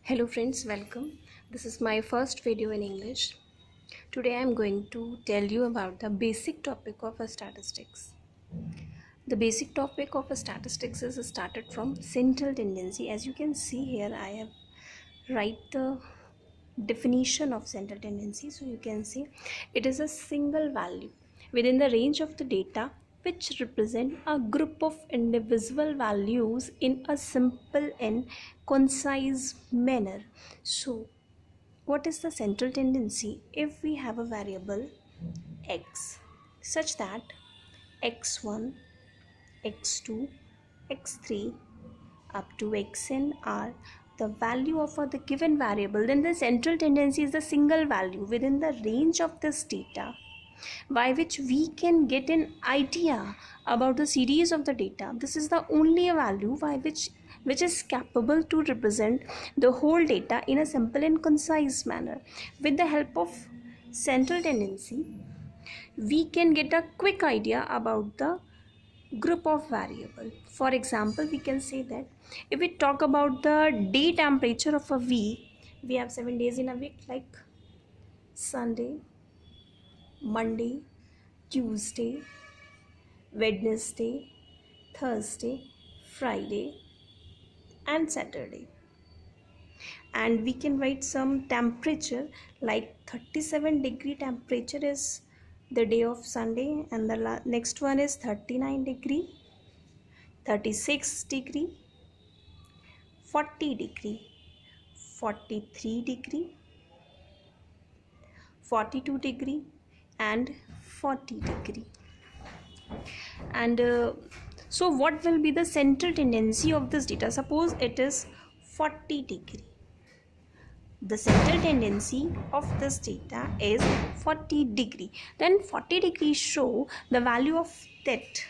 Hello friends, welcome. This is my first video in English. Today I am going to tell you about the basic topic of a statistics. The basic topic of a statistics is started from central tendency. As you can see here, I have write the definition of central tendency. So you can see it is a single value within the range of the data which represent a group of indivisible values in a simple and concise manner. So what is the central tendency? If we have a variable x such that x1, x2, x3 up to xn are the value of the given variable, then the central tendency is the single value within the range of this data by which we can get an idea about the series of the data. This is the only value by which is capable to represent the whole data in a simple and concise manner. With the help of central tendency, we can get a quick idea about the group of variable. For example, we can say that if we talk about the day temperature of a week, we have 7 days in a week like Sunday, Monday, Tuesday, Wednesday, Thursday, Friday and Saturday. And we can write some temperature like 37-degree temperature is the day of Sunday, and the next one is 39 degree, 36 degree, 40 degree, 43 degree, 42 degree and 40 degree. And so what will be the central tendency of this data? Suppose it is 40 degree. The central tendency of this data is 40 degree. Then 40 degrees show the value of that,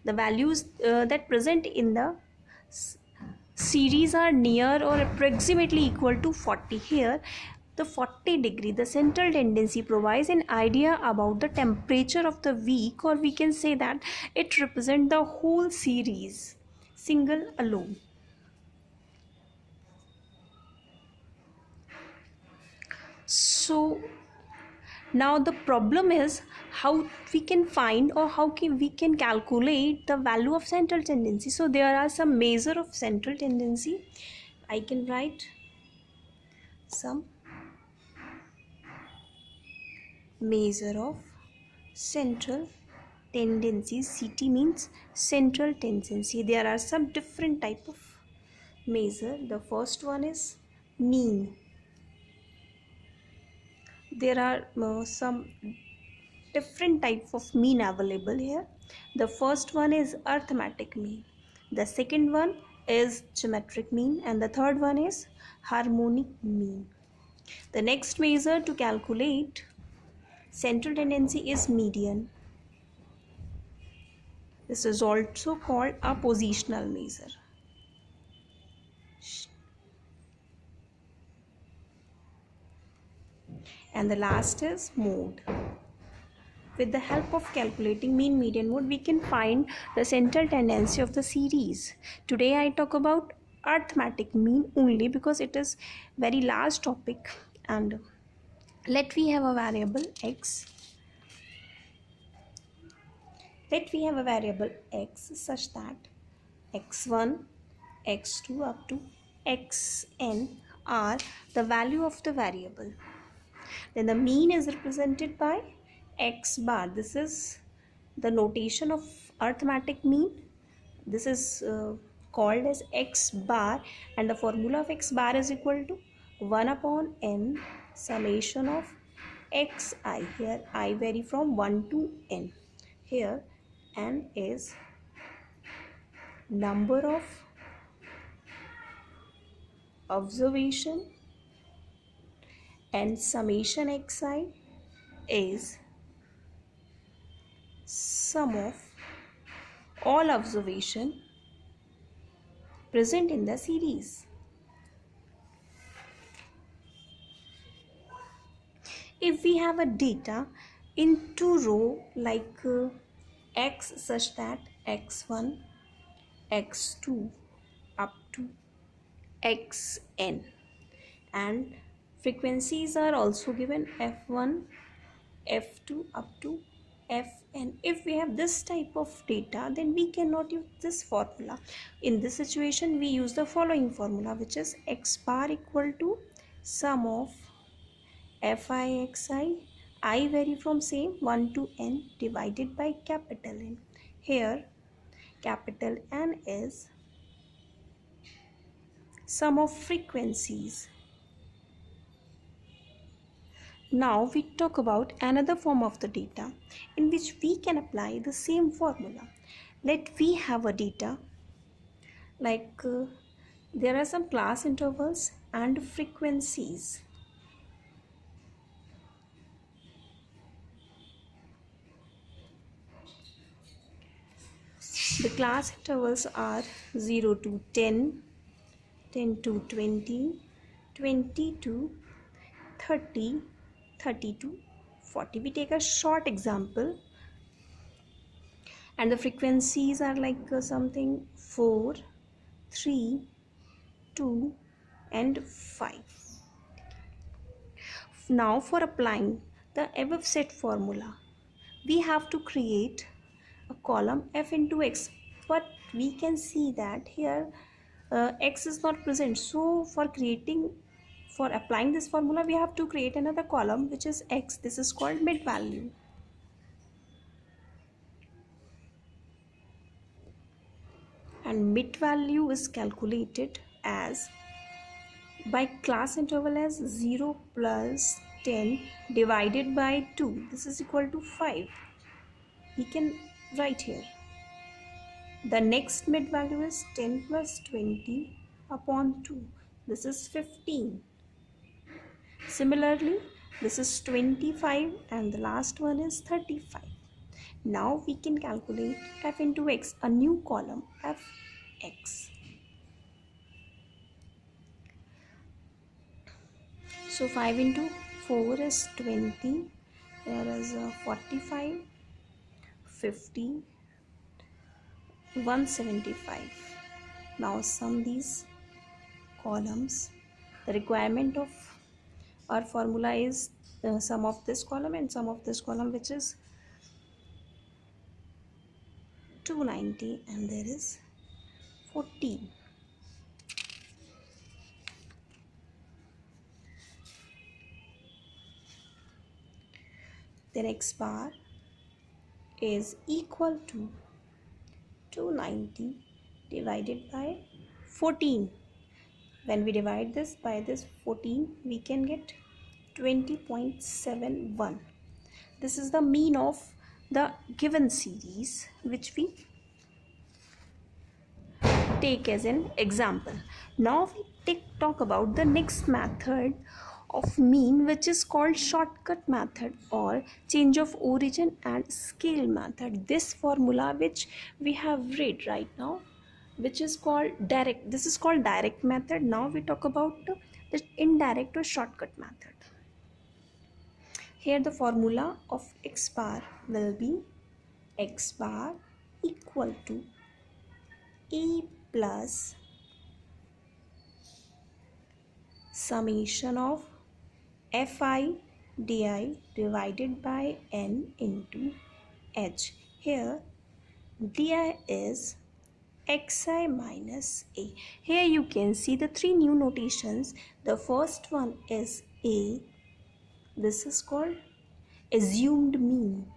the values that present in the series are near or approximately equal to 40. Here the 40 degree, the central tendency provides an idea about the temperature of the week, or we can say that it represents the whole series, single alone. So now the problem is how we can find or we can calculate the value of central tendency. So there are some measure of central tendency. I can write some measure of central tendency. CT means central tendency. There are some different type of measure. The first one is mean. There are some different types of mean available here. The first one is arithmetic mean, the second one is geometric mean, and the third one is harmonic mean. The next measure to calculate central tendency is median. This is also called a positional measure. And the last is mode. With the help of calculating mean, median, mode, we can find the central tendency of the series. Today I talk about arithmetic mean only because it is very large topic. And let we have a variable x. Let we have a variable x such that x1, x2 up to xn are the value of the variable. Then the mean is represented by x bar. This is the notation of arithmetic mean. This is called as x bar, and the formula of x bar is equal to 1 upon n summation of xi. Here I vary from 1 to n. Here n is number of observation and summation xi is sum of all observation present in the series. If we have a data in two row like x such that x1, x2 up to xn, and frequencies are also given f1, f2 up to fn. If we have this type of data, then we cannot use this formula. In this situation, we use the following formula, which is x bar equal to sum of fi xi, I vary from same 1 to n, divided by capital N. Here capital N is sum of frequencies. Now we talk about another form of the data in which we can apply the same formula. Let we have a data like there are some class intervals and frequencies. The class intervals are 0 to 10, 10 to 20, 20 to 30, 30 to 40. We take a short example, and the frequencies are like something 4, 3, 2 and 5. Now for applying the above set formula, we have to create a column f into x, but we can see that here x is not present. So for applying this formula, we have to create another column which is x. This is called mid value. And mid value is calculated as by class interval as 0 plus 10 divided by 2. This is equal to 5. We can write here. The next mid value is 10 plus 20 upon 2. This is 15. Similarly, this is 25 and the last one is 35. Now we can calculate f into x, a new column fx. So 5 into 4 is 20, there is 45, 50, 175. Now sum these columns. The requirement of our formula is sum of this column and sum of this column, which is 290, and there is 14. Then x bar is equal to 290 divided by 14. When we divide this by this 14, we can get 20.71. This is the mean of the given series, which we take as an example. Now we talk about the next method of mean, which is called shortcut method or change of origin and scale method. This formula which we have read right now, which is called direct, this is called direct method. Now we talk about the indirect or shortcut method. Here the formula of x bar will be x bar equal to a plus summation of fi di divided by n into h. Here di is xi minus a. Here you can see the three new notations. The first one is a. This is called assumed mean.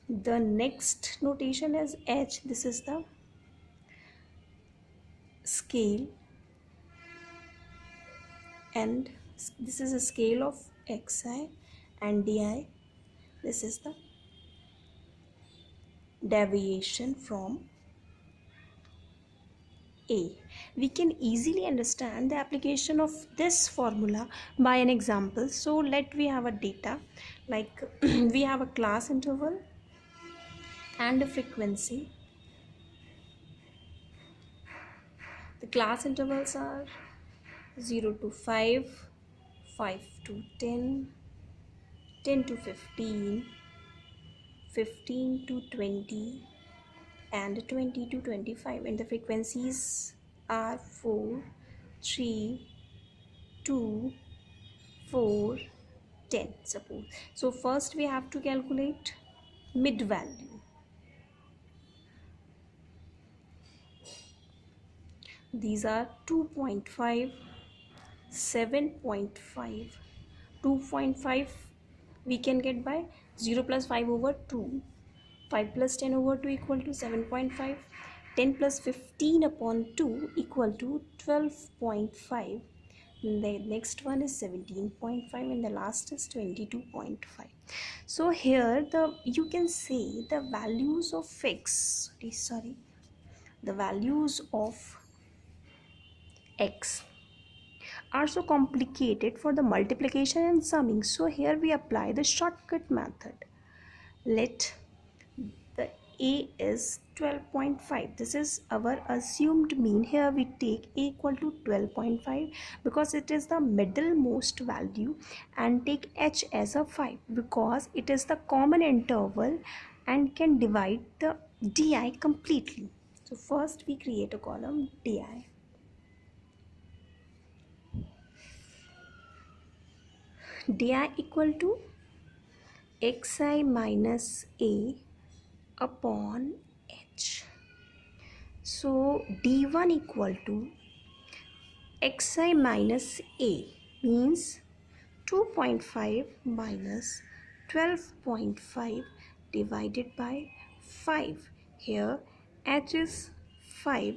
The next notation is h. This is the scale, and this is a scale of xi, and di, this is the deviation from a. We can easily understand the application of this formula by an example. So we have a data like we have a class interval and a frequency. The class intervals are 0 to 5, 5 to 10, 10 to 15, 15 to 20, and 20 to 25, and the frequencies are 4, 3, 2, 4, 10, suppose. So first we have to calculate mid value. These are 2.5, 7.5, 2.5 we can get by 0 plus 5 over 2, 5 plus 10 over 2 equal to 7.5, 10 plus 15 upon 2 equal to 12.5. The next one is 17.5 and the last is 22.5. So here you can say the values of the values of x are so complicated for the multiplication and summing. So here we apply the shortcut method. Let the a is 12.5. This is our assumed mean. Here we take a equal to 12.5 because it is the middlemost value, and take h as a 5 because it is the common interval and can divide the di completely. So first we create a column di. Di equal to xi minus a upon h. So d1 equal to xi minus a means 2.5 minus 12.5 divided by 5. Here h is 5.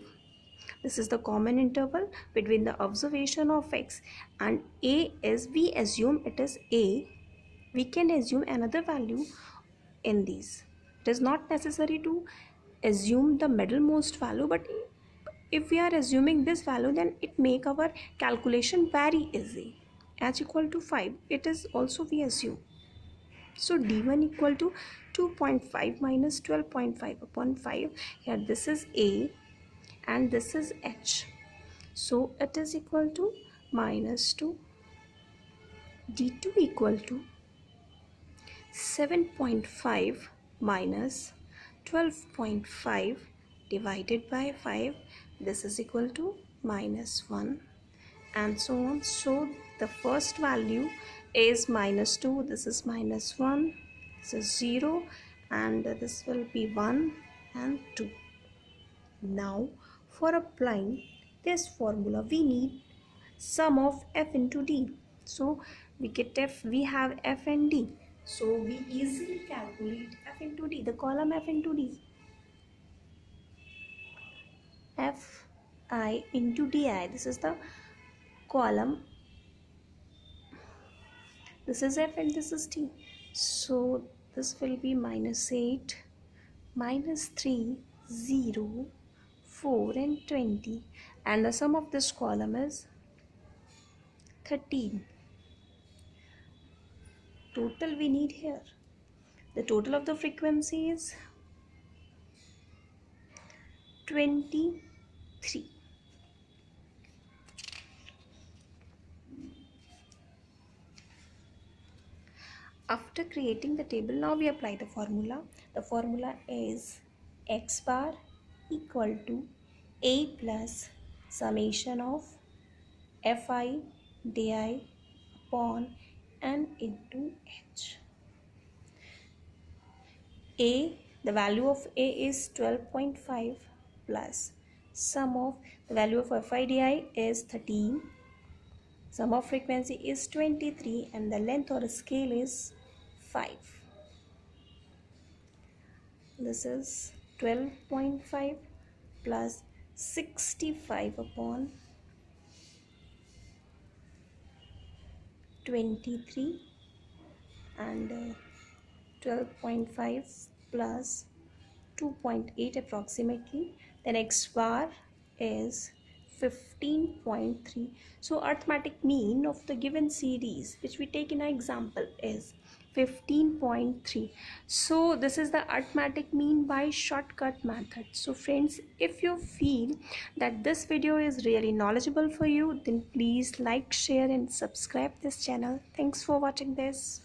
This is the common interval between the observation of x, and a is, we assume it is a. We can assume another value in these. It is not necessary to assume the middlemost value, but if we are assuming this value, then it make our calculation very easy. H equal to 5, it is also we assume. So d1 equal to 2.5 minus 12.5 upon 5. Here this is a and this is h. So it is equal to minus 2. d2 equal to 7.5 minus 12.5 divided by 5. This is equal to minus 1, and so on. So the first value is minus 2, this is minus 1, this is 0, and this will be 1 and 2. Now for applying this formula we need sum of f into d. So we get f, we have f and d, so we easily calculate f into d, the column f into d. F I into di, this is the column, this is f and this is d. So this will be minus 8, minus 3, 0, 4 and 20, and the sum of this column is 13. Total we need here, the total of the frequency is 23. After creating the table, now we apply the formula. The formula is x bar equal to a plus summation of fi di upon n into h. A, the value of a is 12.5 plus sum of the value of fi di is 13. Sum of frequency is 23 and the length or scale is 5. This is 12.5 plus 65 upon 23, and 12.5 plus 2.8 approximately. Then x bar is 15.3. So arithmetic mean of the given series which we take in our example is 15.3. So this is the arithmetic mean by shortcut method. So friends, if you feel that this video is really knowledgeable for you, then please like, share and subscribe this channel. Thanks for watching this.